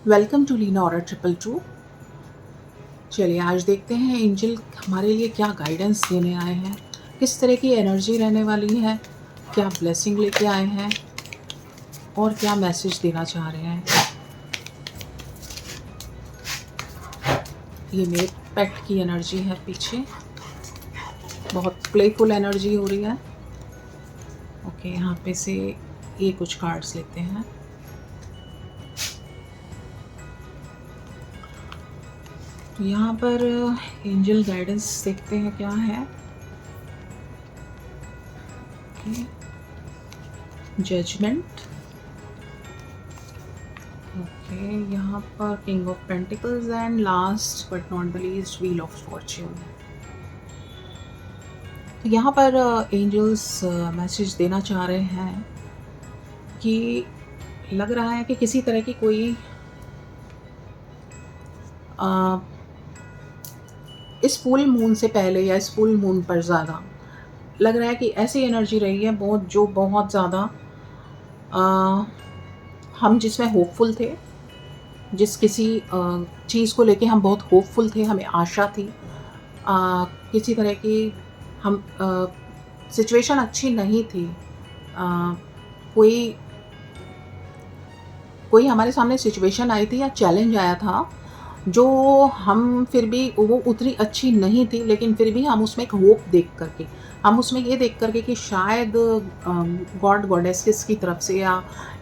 Welcome to Leena और 222। चलिए आज देखते हैं एंजल हमारे लिए क्या गाइडेंस देने आए हैं, किस तरह की एनर्जी रहने वाली है, क्या ब्लेसिंग लेके आए हैं और क्या मैसेज देना चाह रहे हैं। ये मेरे पेट की एनर्जी है, पीछे बहुत प्लेफुल एनर्जी हो रही है। ओके, यहाँ पे से ये कुछ कार्ड्स लेते हैं। तो यहाँ पर एंजल गाइडेंस देखते हैं क्या है। जजमेंट। ओके, यहाँ पर king of pentacles and last but not the least wheel of Fortune. तो यहाँ पर एंजल्स मैसेज देना चाह रहे हैं कि लग रहा है कि किसी तरह की कोई इस फुल मून से पहले या इस फुल मून पर ज़्यादा लग रहा है कि ऐसी एनर्जी रही है बहुत ज़्यादा हम जिसमें होपफुल थे, जिस किसी चीज़ को लेके हम बहुत होपफुल थे, हमें आशा थी। किसी तरह की हम सिचुएशन अच्छी नहीं थी। कोई कोई हमारे सामने सिचुएशन आई थी या चैलेंज आया था, जो हम फिर भी वो उतनी अच्छी नहीं थी, लेकिन फिर भी हम उसमें एक होप देख करके, हम उसमें ये देख करके कि शायद गॉड गॉडेसेस की तरफ से या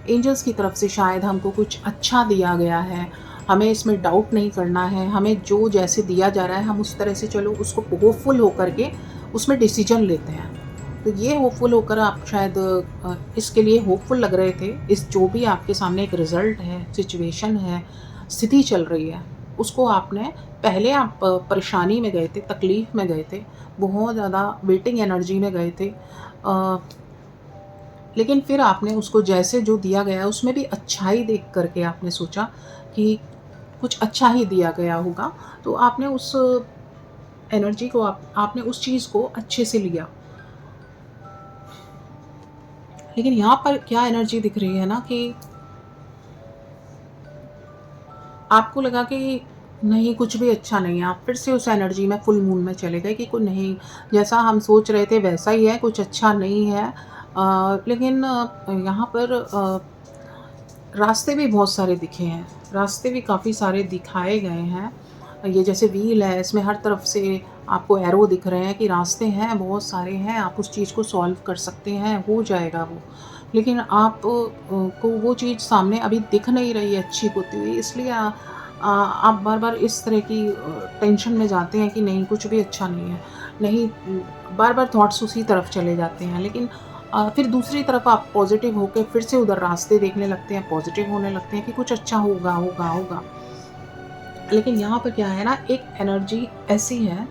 एंजल्स की तरफ से शायद हमको कुछ अच्छा दिया गया है, हमें इसमें डाउट नहीं करना है, हमें जो जैसे दिया जा रहा है हम उस तरह से चलो उसको होपफुल होकर के उसमें डिसीजन लेते हैं। तो ये होपफुल होकर आप शायद इसके लिए होपफुल लग रहे थे। इस जो भी आपके सामने एक रिज़ल्ट है, सिचुएशन है, स्थिति चल रही है, उसको आपने पहले आप परेशानी में गए थे, तकलीफ़ में गए थे, बहुत ज़्यादा वेटिंग एनर्जी में गए थे। लेकिन फिर आपने उसको जैसे जो दिया गया है उसमें भी अच्छाई देख कर के आपने सोचा कि कुछ अच्छा ही दिया गया होगा। तो आपने उस एनर्जी को आपने उस चीज़ को अच्छे से लिया। लेकिन यहाँ पर क्या एनर्जी दिख रही है ना कि आपको लगा कि नहीं, कुछ भी अच्छा नहीं है। आप फिर से उस एनर्जी में फुल मून में चले गए कि कोई नहीं, जैसा हम सोच रहे थे वैसा ही है, कुछ अच्छा नहीं है। लेकिन यहाँ पर रास्ते भी बहुत सारे दिखे हैं, रास्ते भी काफ़ी सारे दिखाए गए हैं। ये जैसे व्हील है, इसमें हर तरफ से आपको एरो दिख रहे हैं कि रास्ते हैं, बहुत सारे हैं, आप उस चीज़ को सॉल्व कर सकते हैं, हो जाएगा वो। लेकिन आप को वो चीज़ सामने अभी दिख नहीं रही है अच्छी होती हुई, इसलिए आप बार-बार इस तरह की टेंशन में जाते हैं कि नहीं, कुछ भी अच्छा नहीं है। नहीं, बार-बार थॉट्स उसी तरफ चले जाते हैं। लेकिन फिर दूसरी तरफ आप पॉज़िटिव होके फिर से उधर रास्ते देखने लगते हैं, पॉज़िटिव होने लगते हैं कि कुछ अच्छा होगा, होगा, होगा। लेकिन यहाँ पर क्या है ना, एक एनर्जी ऐसी है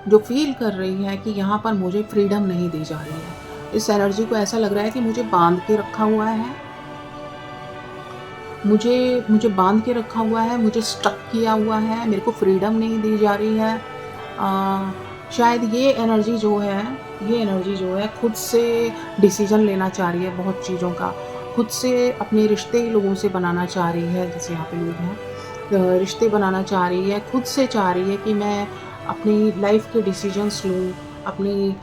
जो फ़ील कर रही है कि यहाँ पर मुझे फ्रीडम नहीं दी जा रही है। इस एनर्जी को ऐसा लग रहा है कि मुझे बाँध के रखा हुआ है, मुझे मुझे बाँध के रखा हुआ है, मुझे स्टक किया हुआ है, मेरे को फ्रीडम नहीं दी जा रही है। शायद ये एनर्जी जो है खुद से डिसीज़न लेना चाह रही है बहुत चीज़ों का, खुद से अपने रिश्ते लोगों से बनाना चाह रही है, जैसे यहाँ पे लोग हैं। रिश्ते बनाना चाह रही है, खुद से चाह रही है कि मैं अपनी लाइफ़ के डिसीजंस लूँ, अपनी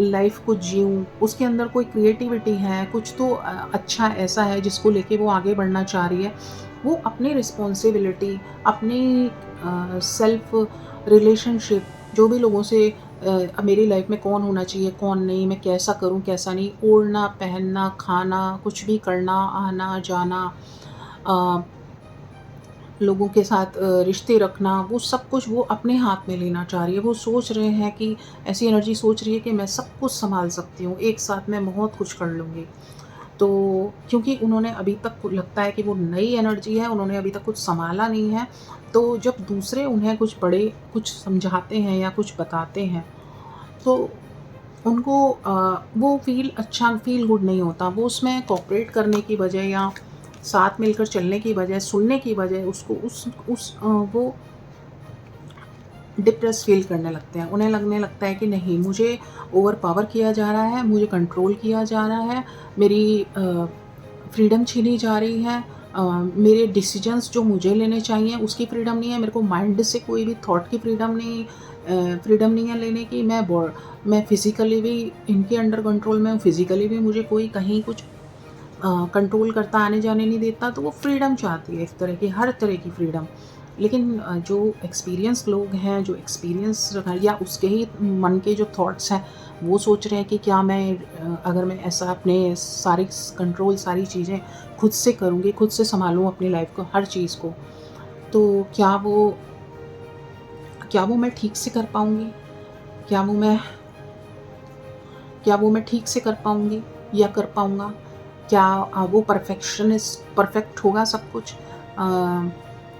लाइफ़ को जीऊँ, उसके अंदर कोई क्रिएटिविटी है, कुछ तो अच्छा ऐसा है जिसको लेके वो आगे बढ़ना चाह रही है। वो अपनी रिस्पॉन्सिबिलिटी, अपनी सेल्फ़ रिलेशनशिप, जो भी लोगों से मेरी लाइफ़ में कौन होना चाहिए, कौन नहीं, मैं कैसा करूँ, कैसा नहीं, ओढ़ना, पहनना, खाना, कुछ भी करना, आना-जाना, अ लोगों के साथ रिश्ते रखना, वो सब कुछ वो अपने हाथ में लेना चाह रही है। वो सोच रहे हैं कि ऐसी एनर्जी सोच रही है कि मैं सब कुछ सँभाल सकती हूँ, एक साथ मैं बहुत कुछ कर लूँगी। तो क्योंकि उन्होंने अभी तक लगता है कि वो नई एनर्जी है, उन्होंने अभी तक कुछ सँभाला नहीं है, तो जब दूसरे उन्हें कुछ समझाते हैं या कुछ बताते हैं, तो उनको वो फ़ील गुड नहीं होता। वो उसमें कोऑपरेट करने की बजाय या साथ मिलकर चलने की बजाय, सुनने की बजाय उसको वो डिप्रेस फ़ील करने लगते हैं। उन्हें लगने लगता है कि नहीं, मुझे ओवरपावर किया जा रहा है, मुझे कंट्रोल किया जा रहा है, मेरी फ्रीडम छीनी जा रही है, मेरे डिसीजंस जो मुझे लेने चाहिए उसकी फ्रीडम नहीं है, मेरे को माइंड से कोई भी थॉट की फ्रीडम नहीं है लेने की। मैं फिज़िकली भी इनके अंडर कंट्रोल में हूँ, फिज़िकली भी मुझे कोई कहीं कुछ कंट्रोल करता आने जाने नहीं देता। तो वो फ्रीडम चाहती है, इस तरह की हर तरह की फ्रीडम। लेकिन जो एक्सपीरियंस लोग हैं, जो एक्सपीरियंस या उसके ही मन के जो थॉट्स हैं, वो सोच रहे हैं कि क्या मैं अगर मैं ऐसा अपने सारी कंट्रोल सारी चीज़ें खुद से करूँगी, खुद से सँभालूँ अपनी लाइफ़ को, हर चीज़ को, तो क्या वो मैं ठीक से कर पाऊँगी? क्या वो मैं क्या वो मैं ठीक से कर पाऊँगी या कर पाऊँगा? क्या वो परफ़ेक्ट होगा सब कुछ?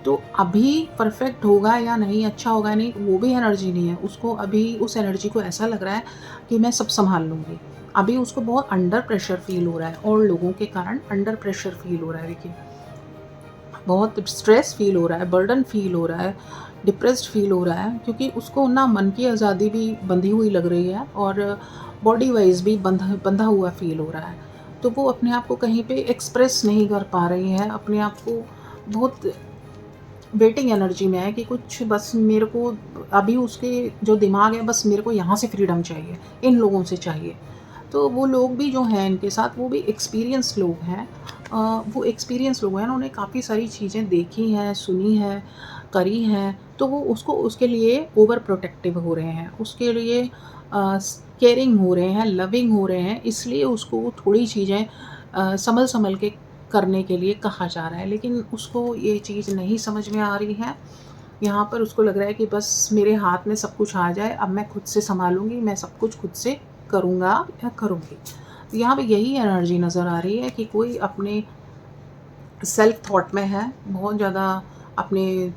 तो अभी परफ़ेक्ट होगा या नहीं, अच्छा होगा या नहीं, वो भी एनर्जी नहीं है। उसको अभी उस एनर्जी को ऐसा लग रहा है कि मैं सब सँभाल लूँगी। अभी उसको बहुत अंडर प्रेशर फ़ील हो रहा है और लोगों के कारण अंडर प्रेशर फ़ील हो रहा है देखिए। बहुत स्ट्रेस फ़ील हो रहा है, बर्डन फ़ील हो रहा है, डिप्रेस्ड फ़ील हो रहा है, क्योंकि उसको ना मन की आज़ादी भी बंधी हुई लग रही है और बॉडी वाइज़ भी बंधा हुआ फ़ील हो रहा है। तो वो अपने आप को कहीं पे एक्सप्रेस नहीं कर पा रही है, अपने आप को बहुत वेटिंग एनर्जी में है कि कुछ बस मेरे को अभी उसके जो दिमाग है, बस मेरे को यहाँ से फ्रीडम चाहिए, इन लोगों से चाहिए। तो वो लोग भी जो हैं इनके साथ, वो भी एक्सपीरियंस लोग हैं। वो एक्सपीरियंस लोग हैं, उन्होंने काफ़ी सारी चीज़ें देखी हैं, सुनी हैं, करी हैं, तो वो उसको उसके लिए ओवर प्रोटेक्टिव हो रहे हैं, उसके लिए केयरिंग हो रहे हैं, लविंग हो रहे हैं, इसलिए उसको थोड़ी चीज़ें सँभल-सँभल के करने के लिए कहा जा रहा है। लेकिन उसको ये चीज़ नहीं समझ में आ रही है। यहाँ पर उसको लग रहा है कि बस मेरे हाथ में सब कुछ आ जाए, अब मैं खुद से सँभालूँगी, मैं सब कुछ खुद से करूँगा या करूँगी। तो यहाँ पे यही एनर्जी नज़र आ रही है कि कोई अपने सेल्फ थॉट में है, बहुत ज़्यादा अपने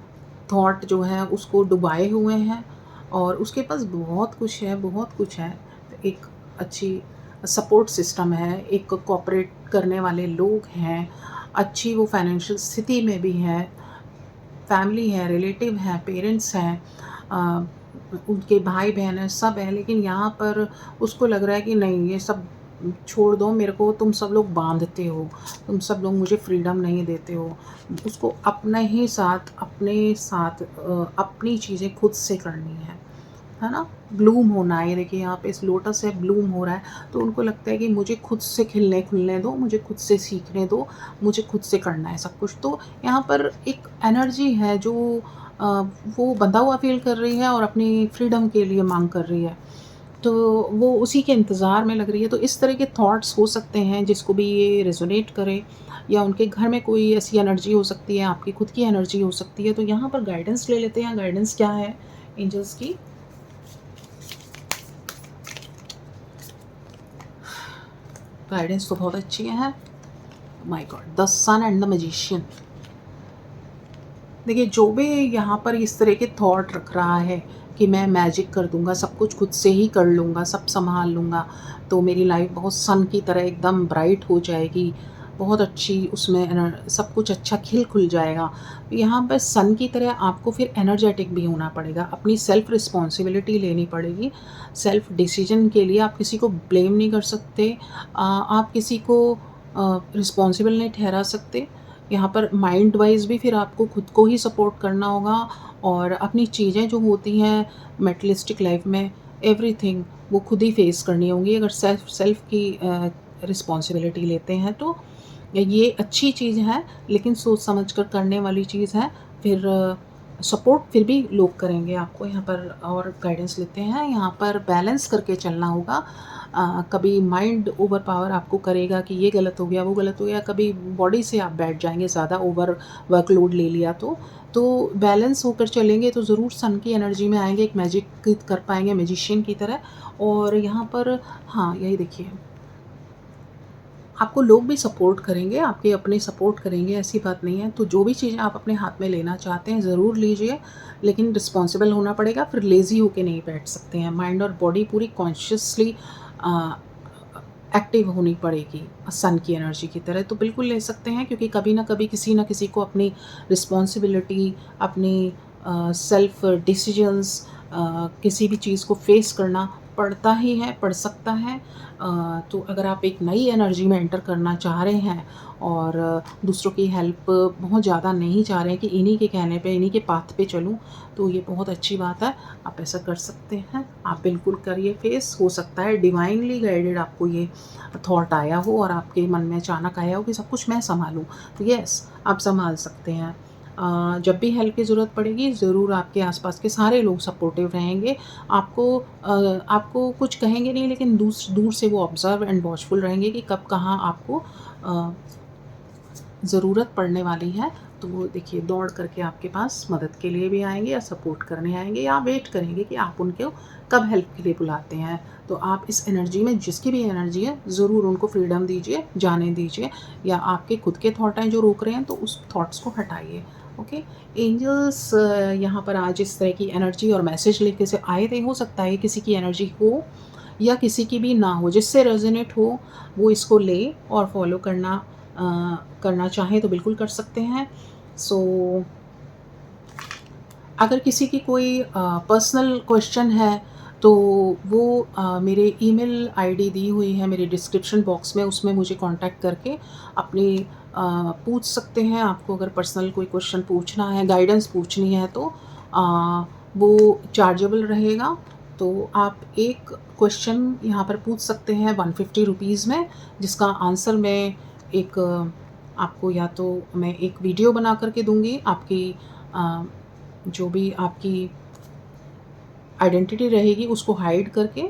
थॉट जो हैं उसको डुबाए हुए हैं और उसके पास बहुत कुछ है, बहुत कुछ है। एक अच्छी सपोर्ट सिस्टम है, एक कोऑपरेट करने वाले लोग हैं, अच्छी वो फाइनेंशियल स्थिति में भी है, फैमिली है, रिलेटिव हैं, पेरेंट्स हैं, अ, उनके भाई-बहन हैं, सब हैं, लेकिन यहाँ पर उसको लग रहा है कि नहीं, ये सब छोड़ दो, मेरे को तुम सब लोग बाँधते हो, तुम सब लोग मुझे फ्रीडम नहीं देते हो। उसको अपने साथ अपनी चीज़ें खुद से करनी है ना? ब्लूम होना है, ये देखिए यहाँ पे इस लोटस है, ब्लूम हो रहा है, तो उनको लगता है कि मुझे खुद से खिलने-खुलने दो, मुझे खुद से सीखने दो, मुझे खुद से करना है सब कुछ। तो यहाँ पर एक एनर्जी है जो अ, वो बँधा हुआ फ़ील कर रही है और अपनी फ्रीडम के लिए माँग कर रही है। तो वो उसी के इंतज़ार में लग रही है। तो इस तरह के थॉट्स हो सकते हैं जिसको भी ये रेज़ोनेट करे, या उनके घर में कोई ऐसी एनर्जी हो सकती है, आपकी खुद की एनर्जी हो सकती है। तो यहाँ पर गाइडेंस ले लेते हैं, गाइडेंस क्या है एंजल्स की? गाइडेंस तो बहुत अच्छी है। My God, the son and the magician. देखिए, जो भी यहाँ पर इस तरह के थॉट रख रहा है कि मैं मैजिक कर दूँगा, सब कुछ खुद से ही कर लूँगा, सब सँभाल लूँगा, तो मेरी लाइफ़ बहुत सन की तरह एकदम ब्राइट हो जाएगी, बहुत अच्छी उसमें सब कुछ अच्छा खिल-खुल जाएगा। यहाँ पर सन की तरह आपको फिर एनर्जेटिक भी होना पड़ेगा, अपनी सेल्फ़ रिस्पॉन्सिबिलिटी लेनी पड़ेगी। सेल्फ़ डिसीज़न के लिए आप किसी को ब्लेम नहीं कर सकते, आप किसी को रिस्पॉन्सिबल नहीं ठहरा सकते। यहाँ पर माइंड वाइज़ भी फिर आपको खुद को ही सपोर्ट करना होगा और अपनी चीज़ें जो होती हैं मेटेरियलिस्टिक लाइफ में, एवरीथिंग वो खुद ही फेस करनी होंगी। अगर सेल्फ सेल्फ की रिस्पॉन्सिबिलिटी लेते हैं तो ये अच्छी चीज़ है, लेकिन सोच समझ कर करने वाली चीज़ है। फिर सपोर्ट फिर भी लोग करेंगे आपको। यहाँ पर और गाइडेंस लेते हैं, यहाँ पर बैलेंस करके चलना होगा। कभी माइंड ओवर पावर आपको करेगा कि ये गलत हो गया, वो गलत हो गया, कभी बॉडी से आप बैठ जाएँगे, ज़्यादा ओवर वर्कलोड ले लिया तो बैलेंस होकर चलेंगे तो ज़रूर सन की एनर्जी में आएँगे, एक मैजिक कर पाएँगे मैजिशियन की तरह। और यहाँ पर हाँ, यही देखिए, आपको लोग भी सपोर्ट करेंगे, आपके अपने सपोर्ट करेंगे, ऐसी बात नहीं है। तो जो भी चीज़ें आप अपने हाथ में लेना चाहते हैं ज़रूर लीजिए, लेकिन रिस्पॉन्सिबल होना पड़ेगा, फिर लेज़ी होके नहीं बैठ सकते हैं। माइंड और बॉडी पूरी कॉन्शियसली अ, एक्टिव होनी पड़ेगी सन की एनर्जी की तरह। तो बिल्कुल ले सकते हैं, क्योंकि कभी न कभी किसी न किसी को अपनी रिस्पॉन्सिबिलिटी, अपनी सेल्फ डिसीजंस, किसी भी चीज़ को फेस करना पड़ता ही है, पड़ सकता है। तो अगर आप एक नई एनर्जी में एंटर करना चाह रहे हैं और दूसरों की हेल्प बहुत ज़्यादा नहीं चाह रहे हैं कि इन्हीं के कहने पे, इन्हीं के पाथ पे चलूँ, तो ये बहुत अच्छी बात है। आप ऐसा कर सकते हैं। आप बिल्कुल करिए फेस। हो सकता है डिवाइनली गाइडेड आपको ये थॉट आया हो और आपके मन में अचानक आया हो कि सब कुछ मैं सँभालूँ। तो येस, आप सँभाल सकते हैं। जब भी हेल्प की ज़रूरत पड़ेगी, ज़रूर आपके आस-पास के सारे लोग सपोर्टिव रहेंगे। आपको कुछ कहेंगे नहीं, लेकिन दूर से वो ऑब्ज़र्व एंड वॉचफुल रहेंगे कि कब कहाँ आपको अ, ज़रूरत पड़ने वाली है। तो वो देखिए दौड़ करके आपके पास मदद के लिए भी आएँगे या सपोर्ट करने आएँगे, या वेट करेंगे कि आप उनको कब हेल्प के लिए बुलाते हैं। तो आप इस एनर्जी में, जिसकी भी एनर्जी है, ज़रूर उनको फ्रीडम दीजिए, जाने दीजिए, या आपके खुद के थॉट हैं जो रोक रहे हैं, तो उस थॉट्स को हटाइए। ओके? एंजल्स यहाँ पर आज इस तरह की एनर्जी और मैसेज लेके से आए थे। हो सकता है किसी की एनर्जी हो या किसी की भी ना हो, जिससे रेज़ोनेट हो वो इसको ले और फ़ॉलो करना चाहें तो बिल्कुल कर सकते हैं। सो अगर किसी की कोई पर्सनल क्वेश्चन है तो वो मेरे ईमेल आईडी दी हुई है मेरे डिस्क्रिप्शन बॉक्स में, उसमें मुझे कांटेक्ट करके अपनी पूछ सकते हैं। आपको अगर पर्सनल कोई क्वेश्चन पूछना है, गाइडेंस पूछनी है, तो वो चार्जेबल रहेगा। तो आप एक क्वेश्चन यहाँ पर पूछ सकते हैं 150 रुपीज़ में, जिसका आंसर मैं एक आपको, या तो मैं एक वीडियो बना कर के दूँगी, आपकी अ, जो भी आपकी आइडेंटिटी रहेगी उसको हाइड करके,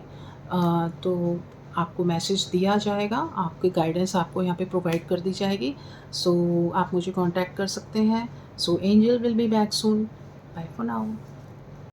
तो आपको मैसेज दिया जाएगा, आपकी गाइडेंस आपको यहाँ पे प्रोवाइड कर दी जाएगी। सो आप मुझे कॉन्टैक्ट कर सकते हैं। So Angel will be back soon. Bye for now.